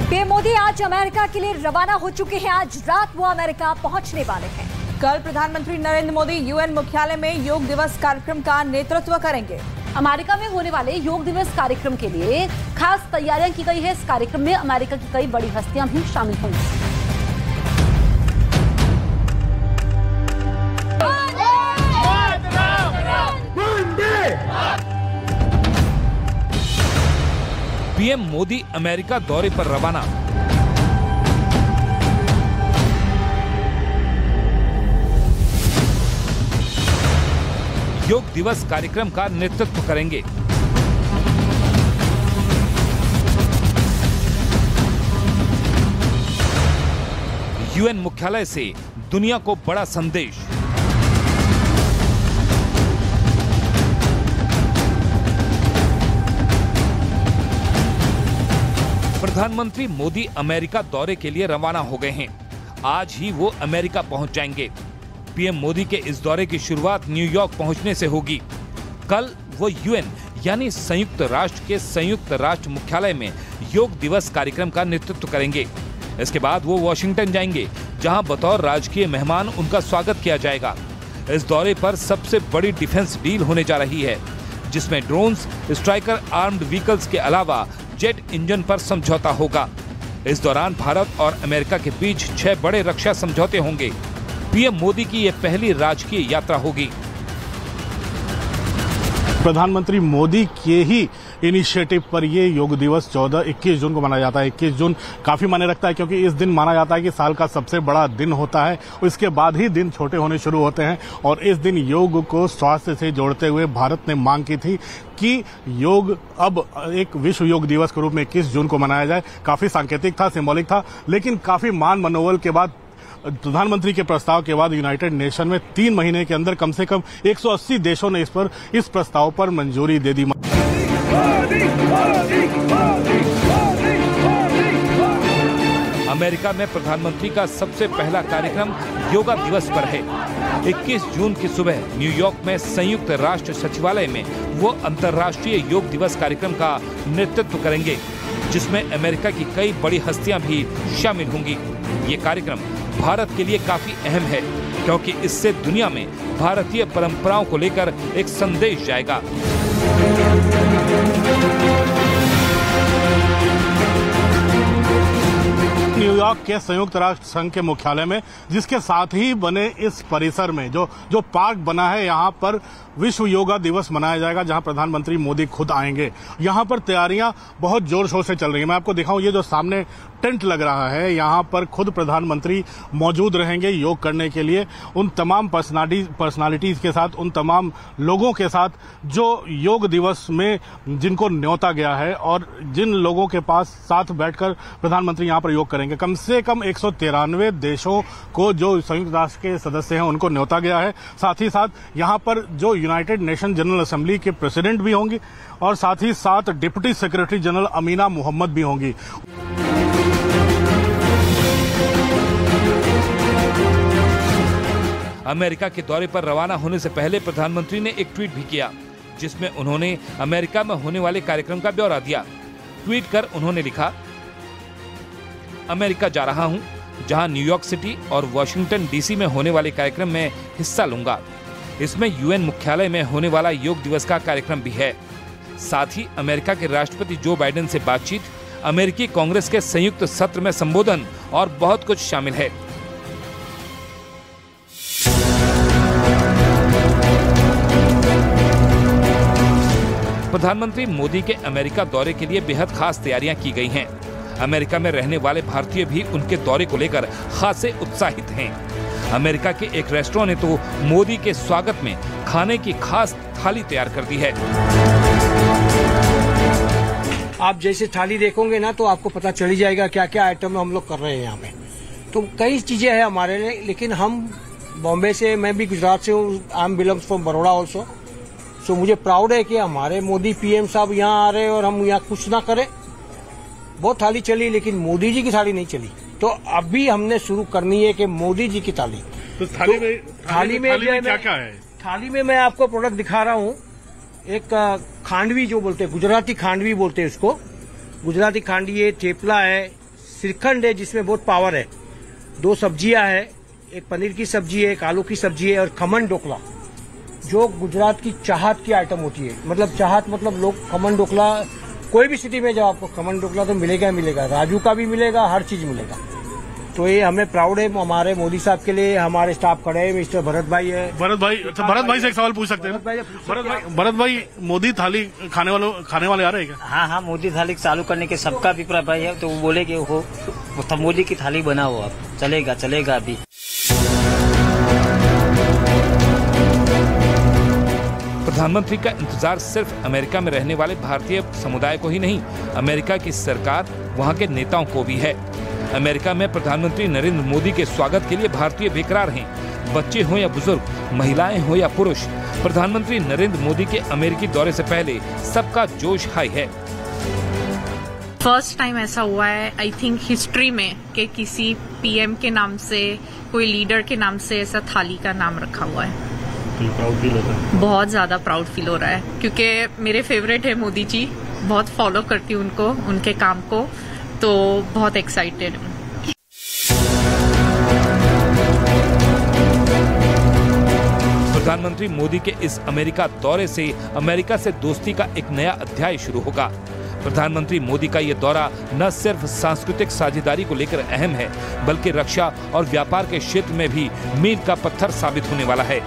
PM Modi आज America के लिए रवाना हो चुके हैं। आज रात वो अमेरिका पहुंचने वाले हैं। कल प्रधानमंत्री नरेंद्र मोदी यूएन मुख्यालय में योग दिवस कार्यक्रम का नेतृत्व करेंगे। अमेरिका में होने वाले योग दिवस कार्यक्रम के लिए खास तैयारियां की गई है। इस कार्यक्रम में अमेरिका की कई बड़ी हस्तियां भी शामिल होंगी। पीएम मोदी अमेरिका दौरे पर रवाना। योग दिवस कार्यक्रम का नेतृत्व करेंगे। यूएन मुख्यालय से दुनिया को बड़ा संदेश। प्रधानमंत्री मोदी अमेरिका दौरे के लिए रवाना हो गए हैं। आज ही वो अमेरिका पहुंच जाएंगे। पीएम मोदी के इस दौरे की शुरुआत न्यूयॉर्क पहुंचने से होगी। कल वो यूएन यानी संयुक्त राष्ट्र के संयुक्त राष्ट्र मुख्यालय में योग दिवस कार्यक्रम का नेतृत्व करेंगे। इसके बाद वो वॉशिंगटन जाएंगे, जहां बतौर राजकीय मेहमान उनका स्वागत किया जाएगा। इस दौरे पर सबसे बड़ी डिफेंस डील होने जा रही है, जिसमें ड्रोन्स, स्ट्राइकर आर्म्ड व्हीकल्स के अलावा जेट इंजन पर समझौता होगा। इस दौरान भारत और अमेरिका के बीच 6 बड़े रक्षा समझौते होंगे। पीएम मोदी की यह पहली राजकीय यात्रा होगी। प्रधानमंत्री मोदी के ही इनिशिएटिव पर ये योग दिवस 21 जून को मनाया जाता है। 21 जून काफी मायने रखता है, क्योंकि इस दिन माना जाता है कि साल का सबसे बड़ा दिन होता है। इसके बाद ही दिन छोटे होने शुरू होते हैं और इस दिन योग को स्वास्थ्य से जोड़ते हुए भारत ने मांग की थी कि योग अब एक विश्व योग दिवस के रूप में 21 जून को मनाया जाए। काफी सांकेतिक था, सिंबॉलिक था, लेकिन काफी मान मनोबल के बाद, प्रधानमंत्री के प्रस्ताव के बाद यूनाइटेड नेशन में 3 महीने के अंदर कम से कम 180 देशों ने इस प्रस्ताव पर मंजूरी दे दी। अमेरिका में प्रधानमंत्री का सबसे पहला कार्यक्रम योगा दिवस पर है। 21 जून की सुबह न्यूयॉर्क में संयुक्त राष्ट्र सचिवालय में वो अंतर्राष्ट्रीय योग दिवस कार्यक्रम का नेतृत्व करेंगे, जिसमें अमेरिका की कई बड़ी हस्तियां भी शामिल होंगी। ये कार्यक्रम भारत के लिए काफी अहम है, क्योंकि इससे दुनिया में भारतीय परंपराओं को लेकर एक संदेश जाएगा। न्यूयॉर्क के संयुक्त राष्ट्र संघ के मुख्यालय में, जिसके साथ ही बने इस परिसर में जो पार्क बना है, यहाँ पर विश्व योगा दिवस मनाया जाएगा, जहाँ प्रधानमंत्री मोदी खुद आएंगे। यहाँ पर तैयारियां बहुत जोर शोर से चल रही हैं। मैं आपको दिखाऊं, ये जो सामने टेंट लग रहा है, यहाँ पर खुद प्रधानमंत्री मौजूद रहेंगे योग करने के लिए। उन तमाम पर्सनालिटीज के साथ, उन तमाम लोगों के साथ जो योग दिवस में जिनको न्योता गया है और जिन लोगों के पास साथ बैठकर प्रधानमंत्री यहाँ पर योग करेंगे। कम से कम 193 देशों को जो संयुक्त राष्ट्र के सदस्य हैं उनको न्योता गया है। साथ ही साथ यहाँ पर जो यूनाइटेड नेशन जनरल असेंबली के प्रेसिडेंट भी होंगी और साथ ही साथ deputy secretary general Amina Mohammed भी होंगी। अमेरिका के दौरे पर रवाना होने से पहले प्रधानमंत्री ने एक ट्वीट भी किया, जिसमें उन्होंने अमेरिका में होने वाले कार्यक्रम का ब्यौरा दिया। ट्वीट कर उन्होंने लिखा, अमेरिका जा रहा हूं, जहां न्यूयॉर्क सिटी और वॉशिंगटन डीसी में होने वाले कार्यक्रम में हिस्सा लूंगा। इसमें यूएन मुख्यालय में होने वाला योग दिवस का कार्यक्रम भी है। साथ ही अमेरिका के राष्ट्रपति जो बाइडेन से बातचीत, अमेरिकी कांग्रेस के संयुक्त सत्र में संबोधन और बहुत कुछ शामिल है। प्रधानमंत्री मोदी के अमेरिका दौरे के लिए बेहद खास तैयारियां की गई हैं। अमेरिका में रहने वाले भारतीय भी उनके दौरे को लेकर खासे उत्साहित हैं। अमेरिका के एक रेस्टोरेंट ने तो मोदी के स्वागत में खाने की खास थाली तैयार कर दी है। आप जैसे थाली देखोगे ना तो आपको पता चली जाएगा क्या क्या आइटम हम लोग कर रहे हैं यहाँ पे। तो कई चीजें हैं हमारे लिए, लेकिन हम बॉम्बे से, मैं भी गुजरात से हूँ, I am belongs from Baroda also. So मुझे प्राउड है कि हमारे मोदी पीएम साहब यहाँ आ रहे हैं और हम यहाँ कुछ ना करें। बहुत थाली चली, लेकिन मोदी जी की थाली नहीं चली। तो अभी हमने शुरू करनी है कि मोदी जी की थाली। तो थाली में क्या क्या है? थाली में मैं आपको प्रोडक्ट दिखा रहा हूँ। एक खांडवी जो बोलते हैं, गुजराती खांडवी बोलते हैं उसको। गुजराती खांडवी है, थेपला है, श्रीखंड है जिसमें बहुत पावर है, 2 सब्जियां है, एक पनीर की सब्जी है, एक आलू की सब्जी है और खमन ढोकला जो गुजरात की चाहत की आइटम होती है। मतलब चाहत मतलब लोग खमन ढोकला कोई भी सिटी में जाओ आपको खमन ढोकला तो मिलेगा ही मिलेगा, राजू का भी मिलेगा, हर चीज मिलेगा। तो ये हमें प्राउड है हमारे मोदी साहब के लिए। हमारे स्टाफ खड़े हैं, मिस्टर भरत भाई है। भरत भाई से एक सवाल पूछ सकते हैं? भरत भाई मोदी थाली खाने वाले आ रहे हैं क्या? हाँ, मोदी थाली चालू करने के सबका अभिप्राय भाई है, तो वो बोले कि वो मोदी की थाली बनाओ आप, चलेगा अभी। प्रधानमंत्री का इंतजार सिर्फ अमेरिका में रहने वाले भारतीय समुदाय को ही नहीं, अमेरिका की सरकार, वहां के नेताओं को भी है। अमेरिका में प्रधानमंत्री नरेंद्र मोदी के स्वागत के लिए भारतीय बेकरार हैं। बच्चे हो या बुजुर्ग, महिलाएं हो या पुरुष, प्रधानमंत्री नरेंद्र मोदी के अमेरिकी दौरे से पहले सबका जोश हाई है। फर्स्ट टाइम ऐसा हुआ है आई थिंक हिस्ट्री में कि किसी पीएम के नाम से, कोई लीडर के नाम से ऐसा थाली का नाम रखा हुआ है। प्राउड फील होता है? बहुत ज्यादा प्राउड फील हो रहा है क्योंकि मेरे फेवरेट है मोदी जी, बहुत फॉलो करती हूँ उनको, उनके काम को, तो बहुत एक्साइटेड हूँ। प्रधानमंत्री मोदी के इस अमेरिका दौरे से अमेरिका से दोस्ती का एक नया अध्याय शुरू होगा। प्रधानमंत्री मोदी का ये दौरा न सिर्फ सांस्कृतिक साझेदारी को लेकर अहम है, बल्कि रक्षा और व्यापार के क्षेत्र में भी मील का पत्थर साबित होने वाला है।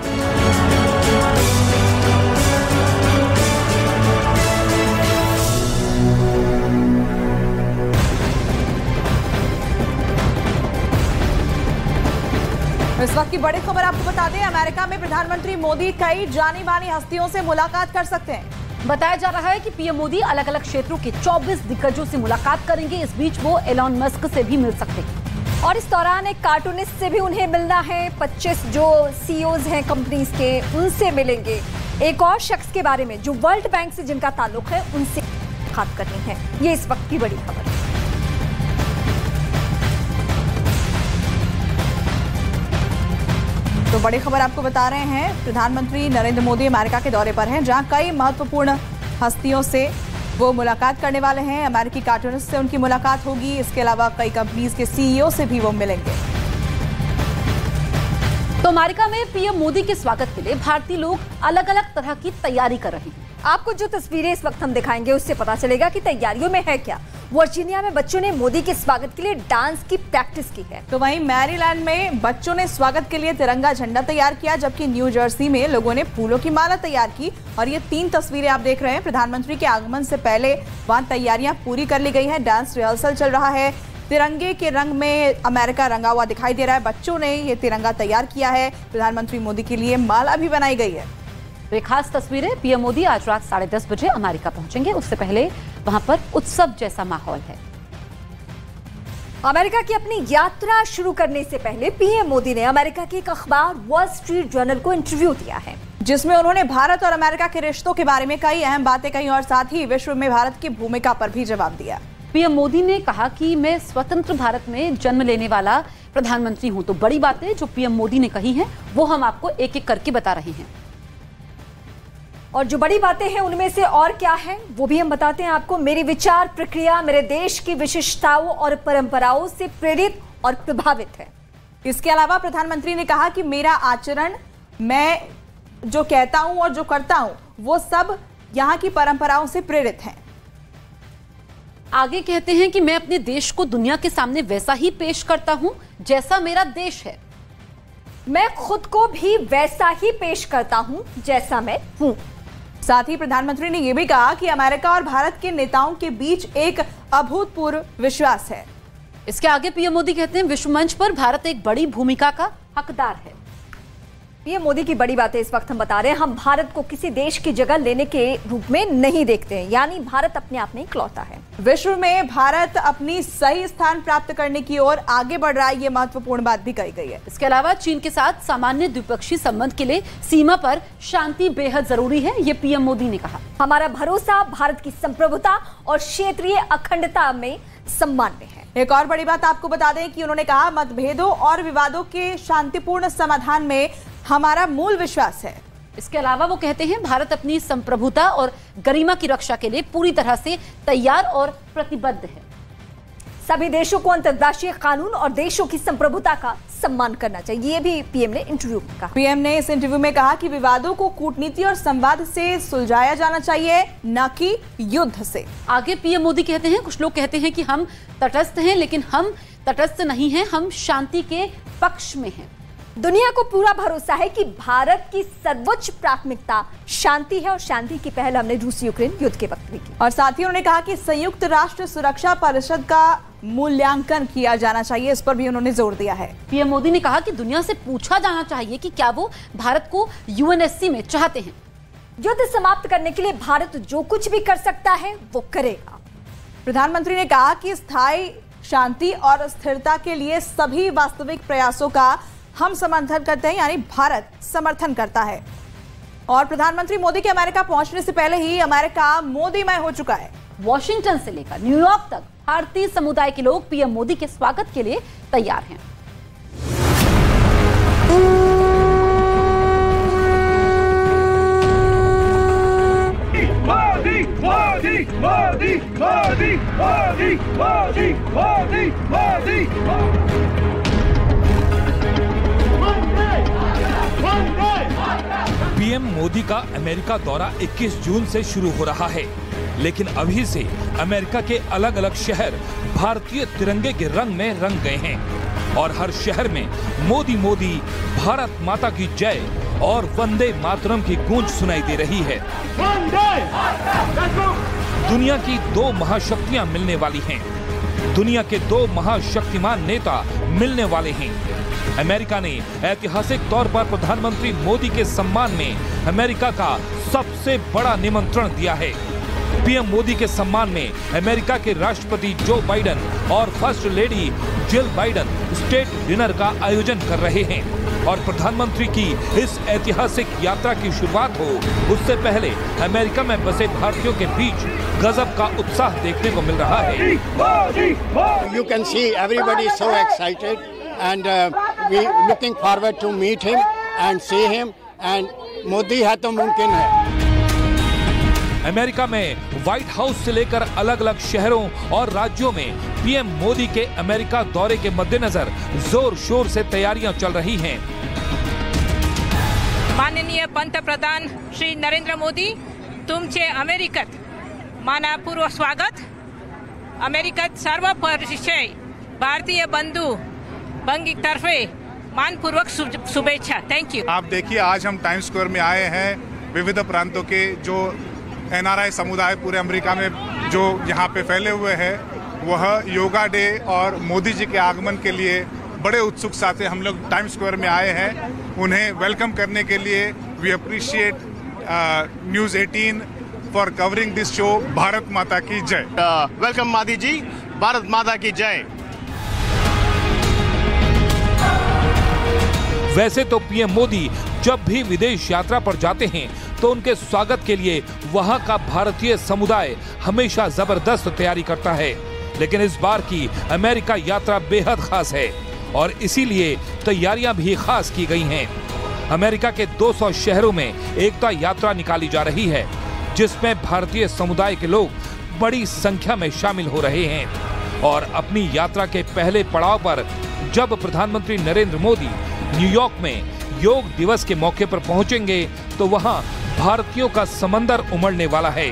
इस वक्त की बड़ी खबर आपको बता दें, अमेरिका में प्रधानमंत्री मोदी कई जानी मानी हस्तियों से मुलाकात कर सकते हैं। बताया जा रहा है कि पीएम मोदी अलग अलग क्षेत्रों के 24 दिग्गजों से मुलाकात करेंगे। इस बीच वो एलॉन मस्क से भी मिल सकते हैं और इस दौरान एक कार्टूनिस्ट से भी उन्हें मिलना है। 25 जो सीईओज हैं कंपनीज के, उनसे मिलेंगे। एक और शख्स के बारे में जो वर्ल्ड बैंक से जिनका ताल्लुक है, उनसे बात करनी है। ये इस वक्त की बड़ी खबर है। तो बड़ी खबर आपको बता रहे हैं, प्रधानमंत्री नरेंद्र मोदी अमेरिका के दौरे पर हैं, जहां कई महत्वपूर्ण हस्तियों से वो मुलाकात करने वाले हैं। अमेरिकी कार्टूनिस्ट से उनकी मुलाकात होगी। इसके अलावा कई कंपनीज के सीईओ से भी वो मिलेंगे। तो अमेरिका में पीएम मोदी के स्वागत के लिए भारतीय लोग अलग अलग तरह की तैयारी कर रहे हैं। आपको जो तस्वीरें इस वक्त हम दिखाएंगे उससे पता चलेगा कि तैयारियों में है क्या। वर्जीनिया में बच्चों ने मोदी के स्वागत के लिए डांस की प्रैक्टिस की है। तो वहीं मैरीलैंड में बच्चों ने स्वागत के लिए तिरंगा झंडा तैयार किया, जबकि न्यू जर्सी में लोगों ने फूलों की माला तैयार की। और ये 3 तस्वीरें आप देख रहे हैं, प्रधानमंत्री के आगमन से पहले वहां तैयारियां पूरी कर ली गई हैं। डांस रिहर्सल चल रहा है। तिरंगे के रंग में अमेरिका रंगा हुआ दिखाई दे रहा है। बच्चों ने ये तिरंगा तैयार किया है। प्रधानमंत्री मोदी के लिए माला भी बनाई गई है। ये खास तस्वीरें, पीएम मोदी आज रात 10:30 बजे अमेरिका पहुंचेंगे। उससे पहले वहां पर उत्सव जैसा माहौल है। अमेरिका की अपनी यात्रा शुरू करने से पहले पीएम मोदी ने अमेरिका के एक अखबार वॉल स्ट्रीट जर्नल को इंटरव्यू दिया है, जिसमें उन्होंने भारत और अमेरिका के रिश्तों के बारे में कई अहम बातें कही और साथ ही विश्व में भारत की भूमिका पर भी जवाब दिया। पीएम मोदी ने कहा कि मैं स्वतंत्र भारत में जन्म लेने वाला प्रधानमंत्री हूं। तो बड़ी बातें जो पीएम मोदी ने कही हैं, वो हम आपको एक एक करके बता रहे हैं। और जो बड़ी बातें हैं उनमें से और क्या है वो भी हम बताते हैं आपको। मेरी विचार प्रक्रिया मेरे देश की विशिष्टताओं और परंपराओं से प्रेरित और प्रभावित है। इसके अलावा प्रधानमंत्री ने कहा कि मेरा आचरण, मैं जो कहता हूं और जो करता हूं, वो सब यहाँ की परंपराओं से प्रेरित है। आगे कहते हैं कि मैं अपने देश को दुनिया के सामने वैसा ही पेश करता हूं जैसा मेरा देश है। मैं खुद को भी वैसा ही पेश करता हूं जैसा मैं हूं। साथ ही प्रधानमंत्री ने यह भी कहा कि अमेरिका और भारत के नेताओं के बीच एक अभूतपूर्व विश्वास है। इसके आगे पीएम मोदी कहते हैं, विश्व मंच पर भारत एक बड़ी भूमिका का हकदार है। पीएम मोदी की बड़ी बातें इस वक्त हम बता रहे हैं। हम भारत को किसी देश की जगह लेने के रूप में नहीं देखते हैं, यानी भारत अपने आप में इकलौता है। विश्व में भारत अपनी सही स्थान प्राप्त करने की ओर आगे बढ़ रहा है, ये महत्वपूर्ण बात भी कही गई है। इसके अलावा चीन के साथ सामान्य द्विपक्षीय संबंध के लिए सीमा पर शांति बेहद जरूरी है, ये पीएम मोदी ने कहा। हमारा भरोसा भारत की संप्रभुता और क्षेत्रीय अखंडता में सम्मान में है। एक और बड़ी बात आपको बता दें कि उन्होंने कहा, मतभेदों और विवादों के शांतिपूर्ण समाधान में हमारा मूल विश्वास है। इसके अलावा वो कहते हैं, भारत अपनी संप्रभुता और गरिमा की रक्षा के लिए पूरी तरह से तैयार और प्रतिबद्ध है। सभी देशों को अंतर्राष्ट्रीय कानून और देशों की संप्रभुता का सम्मान करना चाहिए, ये भी पीएम ने इंटरव्यू में कहा। पीएम ने इस इंटरव्यू में कहा कि विवादों को कूटनीति और संवाद से सुलझाया जाना चाहिए, न कि युद्ध से। आगे पीएम मोदी कहते हैं, कुछ लोग कहते हैं कि हम तटस्थ हैं, लेकिन हम तटस्थ नहीं हैं, हम शांति के पक्ष में हैं। दुनिया को पूरा भरोसा है कि भारत की सर्वोच्च प्राथमिकता शांति है और शांति की पहल हमने रूस यूक्रेन युद्ध के वक्त भी की। और साथ ही उन्होंने कहा कि संयुक्त राष्ट्र सुरक्षा परिषद का मूल्यांकन किया जाना चाहिए, इस पर भी उन्होंने जोर दिया है। पीएम मोदी ने कहा कि दुनिया से पूछा जाना चाहिए कि क्या वो भारत को यूएनएससी में चाहते हैं। युद्ध समाप्त करने के लिए भारत जो कुछ भी कर सकता है वो करेगा। प्रधानमंत्री ने कहा कि स्थायी शांति और स्थिरता के लिए सभी वास्तविक प्रयासों का हम समर्थन करते हैं, यानी भारत समर्थन करता है। और प्रधानमंत्री मोदी के अमेरिका पहुंचने से पहले ही अमेरिका मोदीमय हो चुका है। वॉशिंगटन से लेकर न्यूयॉर्क तक भारतीय समुदाय के लोग पीएम मोदी के स्वागत के लिए तैयार हैं। मोदी मोदी मोदी मोदी मोदी मोदी मोदी मोदी। पीएम मोदी का अमेरिका दौरा 21 जून से शुरू हो रहा है, लेकिन अभी से अमेरिका के अलग अलग शहर भारतीय तिरंगे के रंग में रंग गए हैं और हर शहर में मोदी मोदी, भारत माता की जय और वंदे मातरम की गूंज सुनाई दे रही है। दुनिया की दो महाशक्तियां मिलने वाली हैं। दुनिया के दो महाशक्तिमान नेता मिलने वाले हैं। अमेरिका ने ऐतिहासिक तौर पर प्रधानमंत्री मोदी के सम्मान में अमेरिका का सबसे बड़ा निमंत्रण दिया है। पीएम मोदी के सम्मान में अमेरिका के राष्ट्रपति जो बाइडेन और first lady Jill Biden state dinner का आयोजन कर रहे हैं और प्रधानमंत्री की इस ऐतिहासिक यात्रा की शुरुआत हो उससे पहले अमेरिका में बसे भारतीयों के बीच गजब का उत्साह देखने को मिल रहा है। You can see everybody is so excited and we looking forward to meet him and see him and Modi है तो मुमकिन है। अमेरिका में व्हाइट हाउस से लेकर अलग अलग शहरों और राज्यों में पीएम मोदी के अमेरिका दौरे के मद्देनजर जोर शोर से तैयारियां चल रही हैं। माननीय पंतप्रधान श्री नरेंद्र मोदी, तुमचे अमेरिकत मानपूर्वक स्वागत। अमेरिकत सर्व परिचय भारतीय बंधु बंगी तरफे मानपूर्वक शुभेच्छा। Thank you. आप देखिए, आज हम टाइम्स स्क्वायर में आए हैं। विविध प्रांतों के जो एनआरआई समुदाय पूरे अमेरिका में जो यहाँ पे फैले हुए हैं, वह योगा डे और मोदी जी के आगमन के लिए बड़े उत्सुक साथ हम लोग टाइम्स स्क्वायर में आए हैं। उन्हें वेलकम करने के लिए we appreciate news 18 for covering this show. Bharat माता की जय। वेलकम मोदी जी, भारत माता की जय। वैसे तो पीएम मोदी जब भी विदेश यात्रा पर जाते हैं तो उनके स्वागत के लिए वहां का भारतीय समुदाय हमेशा जबरदस्त तैयारी करता है, लेकिन इस बार की अमेरिका यात्रा बेहद खास है और इसीलिए तैयारियां भी खास की गई हैं। अमेरिका के 200 शहरों में एकता यात्रा निकाली जा रही है, जिसमें भारतीय समुदाय के लोग बड़ी संख्या में शामिल हो रहे हैं और अपनी यात्रा के पहले पड़ाव पर जब प्रधानमंत्री नरेंद्र मोदी न्यूयॉर्क में योग दिवस के मौके पर पहुंचेंगे तो वहां भारतीयों का समंदर उमड़ने वाला है।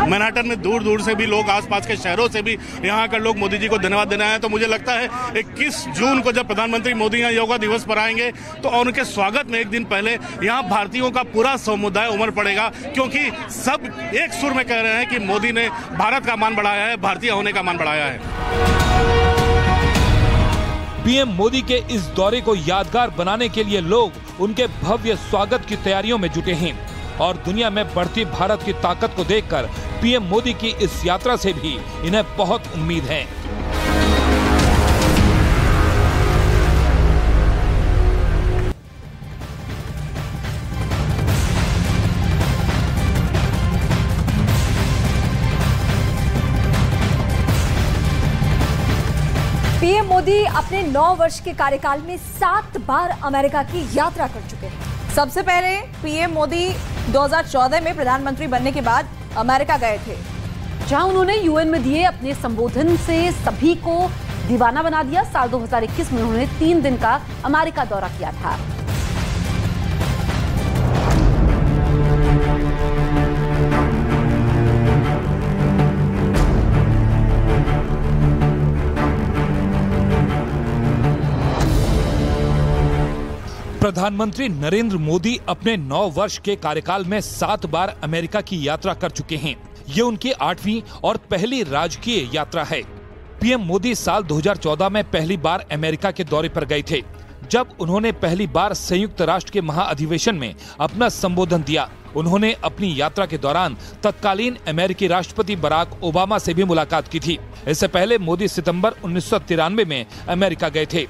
मैनहट्टन में दूर दूर से भी लोग, आसपास के शहरों से भी यहाँ के लोग मोदी जी को धन्यवाद देने आए। तो मुझे लगता है 21 जून को जब प्रधानमंत्री मोदी यहाँ योगा दिवस पर आएंगे तो उनके स्वागत में एक दिन पहले यहाँ भारतीयों का पूरा समुदाय उमड़ पड़ेगा, क्योंकि सब एक सुर में कह रहे हैं कि मोदी ने भारत का मान बढ़ाया है, भारतीय होने का मान बढ़ाया है। पीएम मोदी के इस दौरे को यादगार बनाने के लिए लोग उनके भव्य स्वागत की तैयारियों में जुटे हैं और दुनिया में बढ़ती भारत की ताकत को देखकर पीएम मोदी की इस यात्रा से भी इन्हें बहुत उम्मीद है। पीएम मोदी अपने 9 वर्ष के कार्यकाल में 7 बार अमेरिका की यात्रा कर चुके हैं। सबसे पहले पीएम मोदी 2014 में प्रधानमंत्री बनने के बाद अमेरिका गए थे। जहां उन्होंने यूएन में दिए अपने संबोधन से सभी को दीवाना बना दिया। साल 2021 में उन्होंने 3 दिन का अमेरिका दौरा किया था। प्रधानमंत्री नरेंद्र मोदी अपने 9 वर्ष के कार्यकाल में 7 बार अमेरिका की यात्रा कर चुके हैं। ये उनकी 8वीं और पहली राजकीय यात्रा है। पीएम मोदी साल 2014 में पहली बार अमेरिका के दौरे पर गए थे, जब उन्होंने पहली बार संयुक्त राष्ट्र के महाअधिवेशन में अपना संबोधन दिया। उन्होंने अपनी यात्रा के दौरान तत्कालीन अमेरिकी राष्ट्रपति बराक ओबामा से भी मुलाकात की थी। इससे पहले मोदी सितंबर 1993 में अमेरिका गए थे।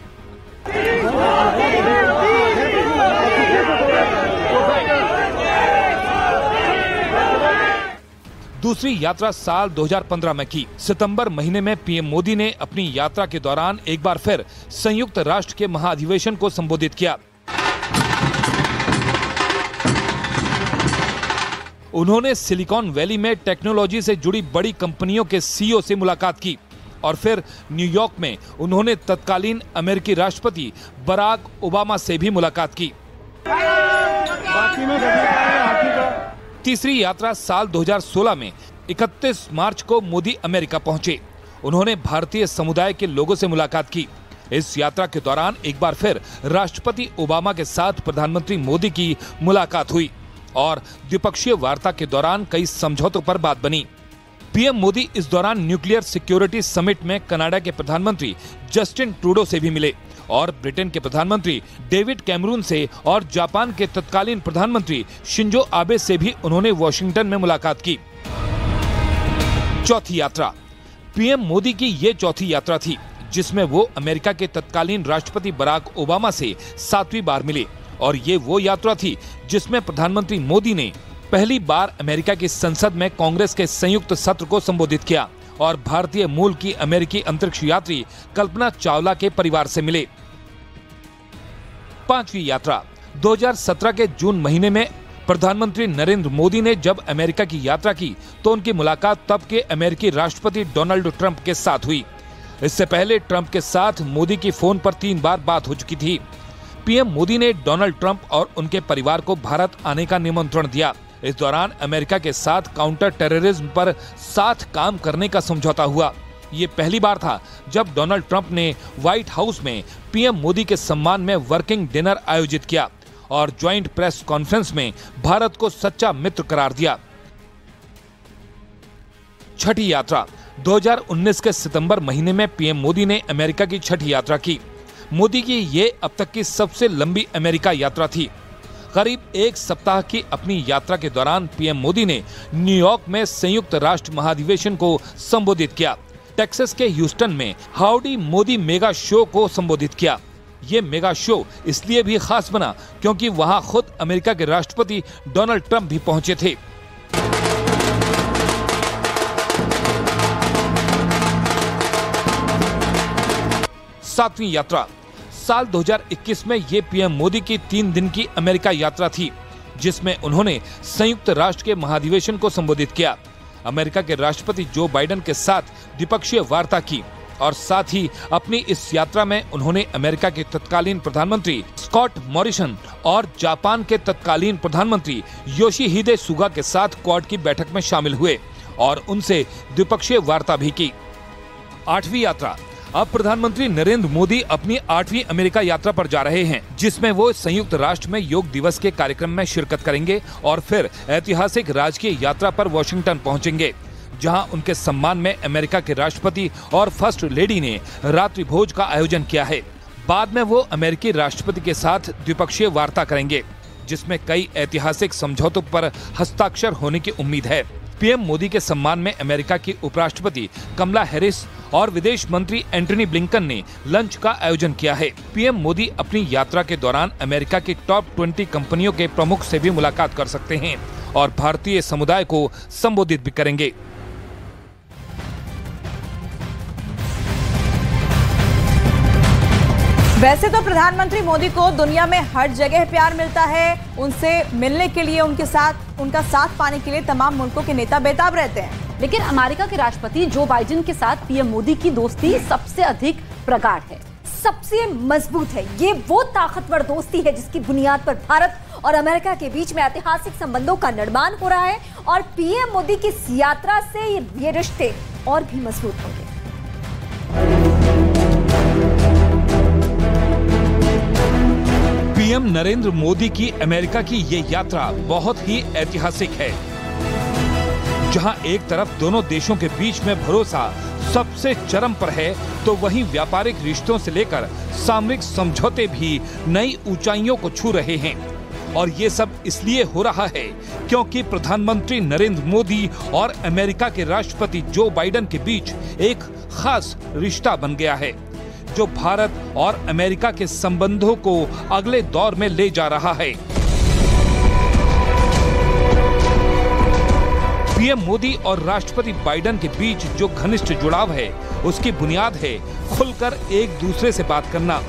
दूसरी यात्रा साल 2015 में की। सितंबर महीने में पीएम मोदी ने अपनी यात्रा के दौरान एक बार फिर संयुक्त राष्ट्र के महाअधिवेशन को संबोधित किया। उन्होंने सिलिकॉन वैली में टेक्नोलॉजी से जुड़ी बड़ी कंपनियों के सीईओ से मुलाकात की और फिर न्यूयॉर्क में उन्होंने तत्कालीन अमेरिकी राष्ट्रपति बराक ओबामा से भी मुलाकात की। तीसरी यात्रा साल 2016 में 31 मार्च को मोदी अमेरिका पहुंचे। उन्होंने भारतीय समुदाय के लोगों से मुलाकात की। इस यात्रा के दौरान एक बार फिर राष्ट्रपति ओबामा के साथ प्रधानमंत्री मोदी की मुलाकात हुई और द्विपक्षीय वार्ता के दौरान कई समझौतों पर बात बनी। पीएम मोदी इस दौरान न्यूक्लियर सिक्योरिटी समिट में कनाडा के प्रधानमंत्री जस्टिन ट्रूडो से भी मिले और ब्रिटेन के प्रधानमंत्री डेविड कैमरून से और जापान के तत्कालीन प्रधानमंत्री शिंजो आबे से भी उन्होंने वॉशिंगटन में मुलाकात की। चौथी यात्रा पीएम मोदी की ये चौथी यात्रा थी, जिसमें वो अमेरिका के तत्कालीन राष्ट्रपति बराक ओबामा से 7वीं बार मिले और ये वो यात्रा थी जिसमें प्रधानमंत्री मोदी ने पहली बार अमेरिका की संसद में कांग्रेस के संयुक्त सत्र को संबोधित किया और भारतीय मूल की अमेरिकी अंतरिक्ष यात्री कल्पना चावला के परिवार से मिले। पांचवी यात्रा 2017 के जून महीने में प्रधानमंत्री नरेंद्र मोदी ने जब अमेरिका की यात्रा की तो उनकी मुलाकात तब के अमेरिकी राष्ट्रपति डोनाल्ड ट्रंप के साथ हुई। इससे पहले ट्रंप के साथ मोदी की फोन पर 3 बार बात हो चुकी थी। पीएम मोदी ने डोनाल्ड ट्रंप और उनके परिवार को भारत आने का निमंत्रण दिया। इस दौरान अमेरिका के साथ काउंटर टेररिज्म पर साथ काम करने का समझौता हुआ। ये पहली बार था जब डोनाल्ड ट्रंप ने व्हाइट हाउस में पीएम मोदी के सम्मान में वर्किंग डिनर आयोजित किया और ज्वाइंट प्रेस कॉन्फ्रेंस में भारत को सच्चा मित्र करार दिया। छठी यात्रा 2019 के सितंबर महीने में पीएम मोदी ने अमेरिका की छठी यात्रा की। मोदी की ये अब तक की सबसे लंबी अमेरिका यात्रा थी। करीब 1 सप्ताह की अपनी यात्रा के दौरान पीएम मोदी ने न्यूयॉर्क में संयुक्त राष्ट्र महाधिवेशन को संबोधित किया। टेक्सास के ह्यूस्टन में हाउडी मोदी मेगा शो को संबोधित किया। ये मेगा शो इसलिए भी खास बना क्योंकि वहां खुद अमेरिका के राष्ट्रपति डोनाल्ड ट्रंप भी पहुंचे थे। सातवीं यात्रा साल 2021 में ये पीएम मोदी की 3 दिन की अमेरिका यात्रा थी, जिसमें उन्होंने संयुक्त राष्ट्र के महाधिवेशन को संबोधित किया। अमेरिका के राष्ट्रपति जो बाइडेन के साथ द्विपक्षीय वार्ता की और साथ ही अपनी इस यात्रा में उन्होंने अमेरिका के तत्कालीन प्रधानमंत्री स्कॉट मॉरिसन और जापान के तत्कालीन प्रधानमंत्री योशिहिदे सुगा के साथ क्वाड की बैठक में शामिल हुए और उनसे द्विपक्षीय वार्ता भी की। आठवीं यात्रा अब प्रधानमंत्री नरेंद्र मोदी अपनी 8वीं अमेरिका यात्रा पर जा रहे हैं, जिसमें वो संयुक्त राष्ट्र में योग दिवस के कार्यक्रम में शिरकत करेंगे और फिर ऐतिहासिक राजकीय यात्रा पर वॉशिंगटन पहुंचेंगे, जहां उनके सम्मान में अमेरिका के राष्ट्रपति और फर्स्ट लेडी ने रात्रि भोज का आयोजन किया है। बाद में वो अमेरिकी राष्ट्रपति के साथ द्विपक्षीय वार्ता करेंगे, जिसमें कई ऐतिहासिक समझौतों पर हस्ताक्षर होने की उम्मीद है। पीएम मोदी के सम्मान में अमेरिका की उपराष्ट्रपति कमला हैरिस और विदेश मंत्री एंटनी ब्लिंकन ने लंच का आयोजन किया है। पीएम मोदी अपनी यात्रा के दौरान अमेरिका की टॉप 20 कंपनियों के प्रमुख से भी मुलाकात कर सकते हैं और भारतीय समुदाय को संबोधित भी करेंगे। वैसे तो प्रधानमंत्री मोदी को दुनिया में हर जगह प्यार मिलता है। उनसे मिलने के लिए उनका साथ पाने के लिए तमाम मुल्कों के नेता बेताब रहते हैं। लेकिन अमेरिका के राष्ट्रपति जो बाइडेन के साथ पीएम मोदी की दोस्ती सबसे अधिक प्रगाढ़ है, सबसे मजबूत है। ये वो ताकतवर दोस्ती है जिसकी बुनियाद पर भारत और अमेरिका के बीच में ऐतिहासिक संबंधों का निर्माण हो रहा है और पीएम मोदी की इस यात्रा से ये रिश्ते और भी मजबूत होंगे। पीएम नरेंद्र मोदी की अमेरिका की ये यात्रा बहुत ही ऐतिहासिक है, जहां एक तरफ दोनों देशों के बीच में भरोसा सबसे चरम पर है, तो वहीं व्यापारिक रिश्तों से लेकर सामरिक समझौते भी नई ऊंचाइयों को छू रहे हैं। और ये सब इसलिए हो रहा है क्योंकि प्रधानमंत्री नरेंद्र मोदी और अमेरिका के राष्ट्रपति जो बाइडेन के बीच एक खास रिश्ता बन गया है, जो भारत और अमेरिका के संबंधों को अगले दौर में ले जा रहा है। पीएम मोदी और राष्ट्रपति बाइडेन के बीच जो घनिष्ठ जुड़ाव है, उसकी बुनियाद है खुलकर एक दूसरे से बात करना,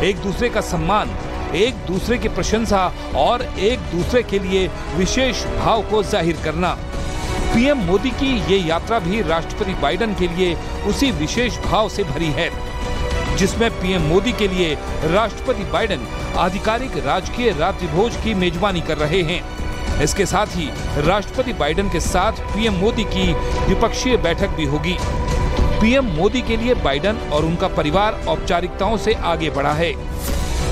एक दूसरे का सम्मान, एक दूसरे की प्रशंसा और एक दूसरे के लिए विशेष भाव को जाहिर करना। पीएम मोदी की ये यात्रा भी राष्ट्रपति बाइडेन के लिए उसी विशेष भाव से भरी है, जिसमें पीएम मोदी के लिए राष्ट्रपति बाइडेन आधिकारिक राजकीय रात्रिभोज की मेजबानी कर रहे हैं। इसके साथ ही राष्ट्रपति बाइडेन के साथ पीएम मोदी की द्विपक्षीय बैठक भी होगी। पीएम मोदी के लिए बाइडेन और उनका परिवार औपचारिकताओं से आगे बढ़ा है।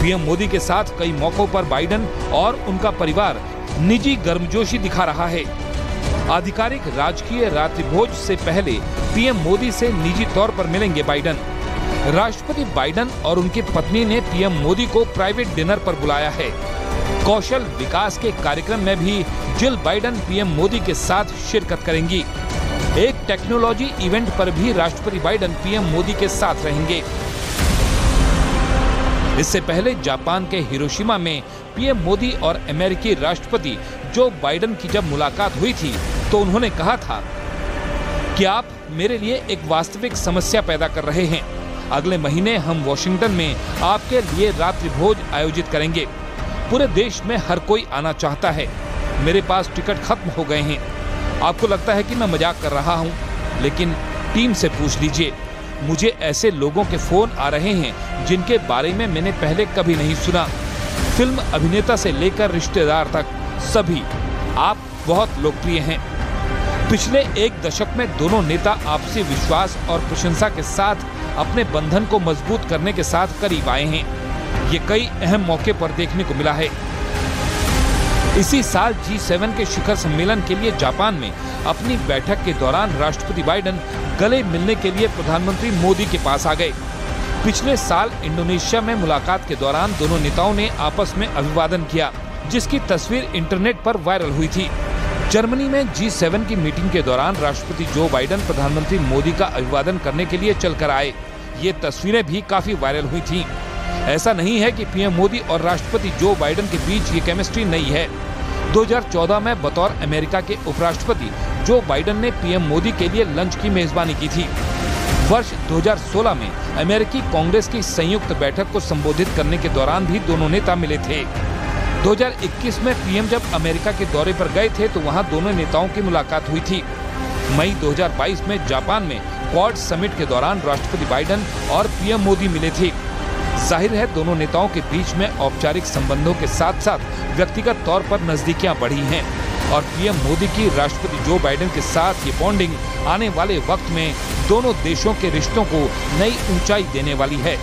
पीएम मोदी के साथ कई मौकों पर बाइडेन और उनका परिवार निजी गर्मजोशी दिखा रहा है। आधिकारिक राजकीय रात्रिभोज से पहले पीएम मोदी से निजी तौर पर मिलेंगे बाइडेन। राष्ट्रपति बाइडेन और उनकी पत्नी ने पीएम मोदी को प्राइवेट डिनर पर बुलाया है। कौशल विकास के कार्यक्रम में भी जिल बाइडेन पीएम मोदी के साथ शिरकत करेंगी। एक टेक्नोलॉजी इवेंट पर भी राष्ट्रपति बाइडेन पीएम मोदी के साथ रहेंगे। इससे पहले जापान के हिरोशिमा में पीएम मोदी और अमेरिकी राष्ट्रपति जो बाइडेन की जब मुलाकात हुई थी, तो उन्होंने कहा था कि आप मेरे लिए एक वास्तविक समस्या पैदा कर रहे हैं। अगले महीने हम वॉशिंगटन में आपके लिए रात्रिभोज आयोजित करेंगे। पूरे देश में हर कोई आना चाहता है। मेरे पास टिकट खत्म हो गए हैं। आपको लगता है कि मैं मजाक कर रहा हूं, लेकिन टीम से पूछ लीजिए। मुझे ऐसे लोगों के फोन आ रहे हैं जिनके बारे में मैंने पहले कभी नहीं सुना। फिल्म अभिनेता से लेकर रिश्तेदार तक सभी। आप बहुत लोकप्रिय हैं। पिछले एक दशक में दोनों नेता आपसी विश्वास और प्रशंसा के साथ अपने बंधन को मजबूत करने के साथ करीब आए हैं। ये कई अहम मौके पर देखने को मिला है। इसी साल G7 के शिखर सम्मेलन के लिए जापान में अपनी बैठक के दौरान राष्ट्रपति बाइडेन गले मिलने के लिए प्रधानमंत्री मोदी के पास आ गए। पिछले साल इंडोनेशिया में मुलाकात के दौरान दोनों नेताओं ने आपस में अभिवादन किया, जिसकी तस्वीर इंटरनेट पर वायरल हुई थी। जर्मनी में G7 की मीटिंग के दौरान राष्ट्रपति जो बाइडेन प्रधानमंत्री मोदी का अभिवादन करने के लिए चलकर आए। ये तस्वीरें भी काफी वायरल हुई थीं। ऐसा नहीं है कि पीएम मोदी और राष्ट्रपति जो बाइडेन के बीच ये केमिस्ट्री नई है। 2014 में बतौर अमेरिका के उपराष्ट्रपति जो बाइडेन ने पीएम मोदी के लिए लंच की मेजबानी की थी। वर्ष 2016 में अमेरिकी कांग्रेस की संयुक्त बैठक को संबोधित करने के दौरान भी दोनों नेता मिले थे। 2021 में पीएम जब अमेरिका के दौरे पर गए थे, तो वहां दोनों नेताओं की मुलाकात हुई थी। मई 2022 में जापान में क्वाड समिट के दौरान राष्ट्रपति बाइडेन और पीएम मोदी मिले थे। जाहिर है दोनों नेताओं के बीच में औपचारिक संबंधों के साथ साथ व्यक्तिगत तौर पर नजदीकियां बढ़ी हैं और पीएम मोदी की राष्ट्रपति जो बाइडेन के साथ ये बॉन्डिंग आने वाले वक्त में दोनों देशों के रिश्तों को नई ऊंचाई देने वाली है।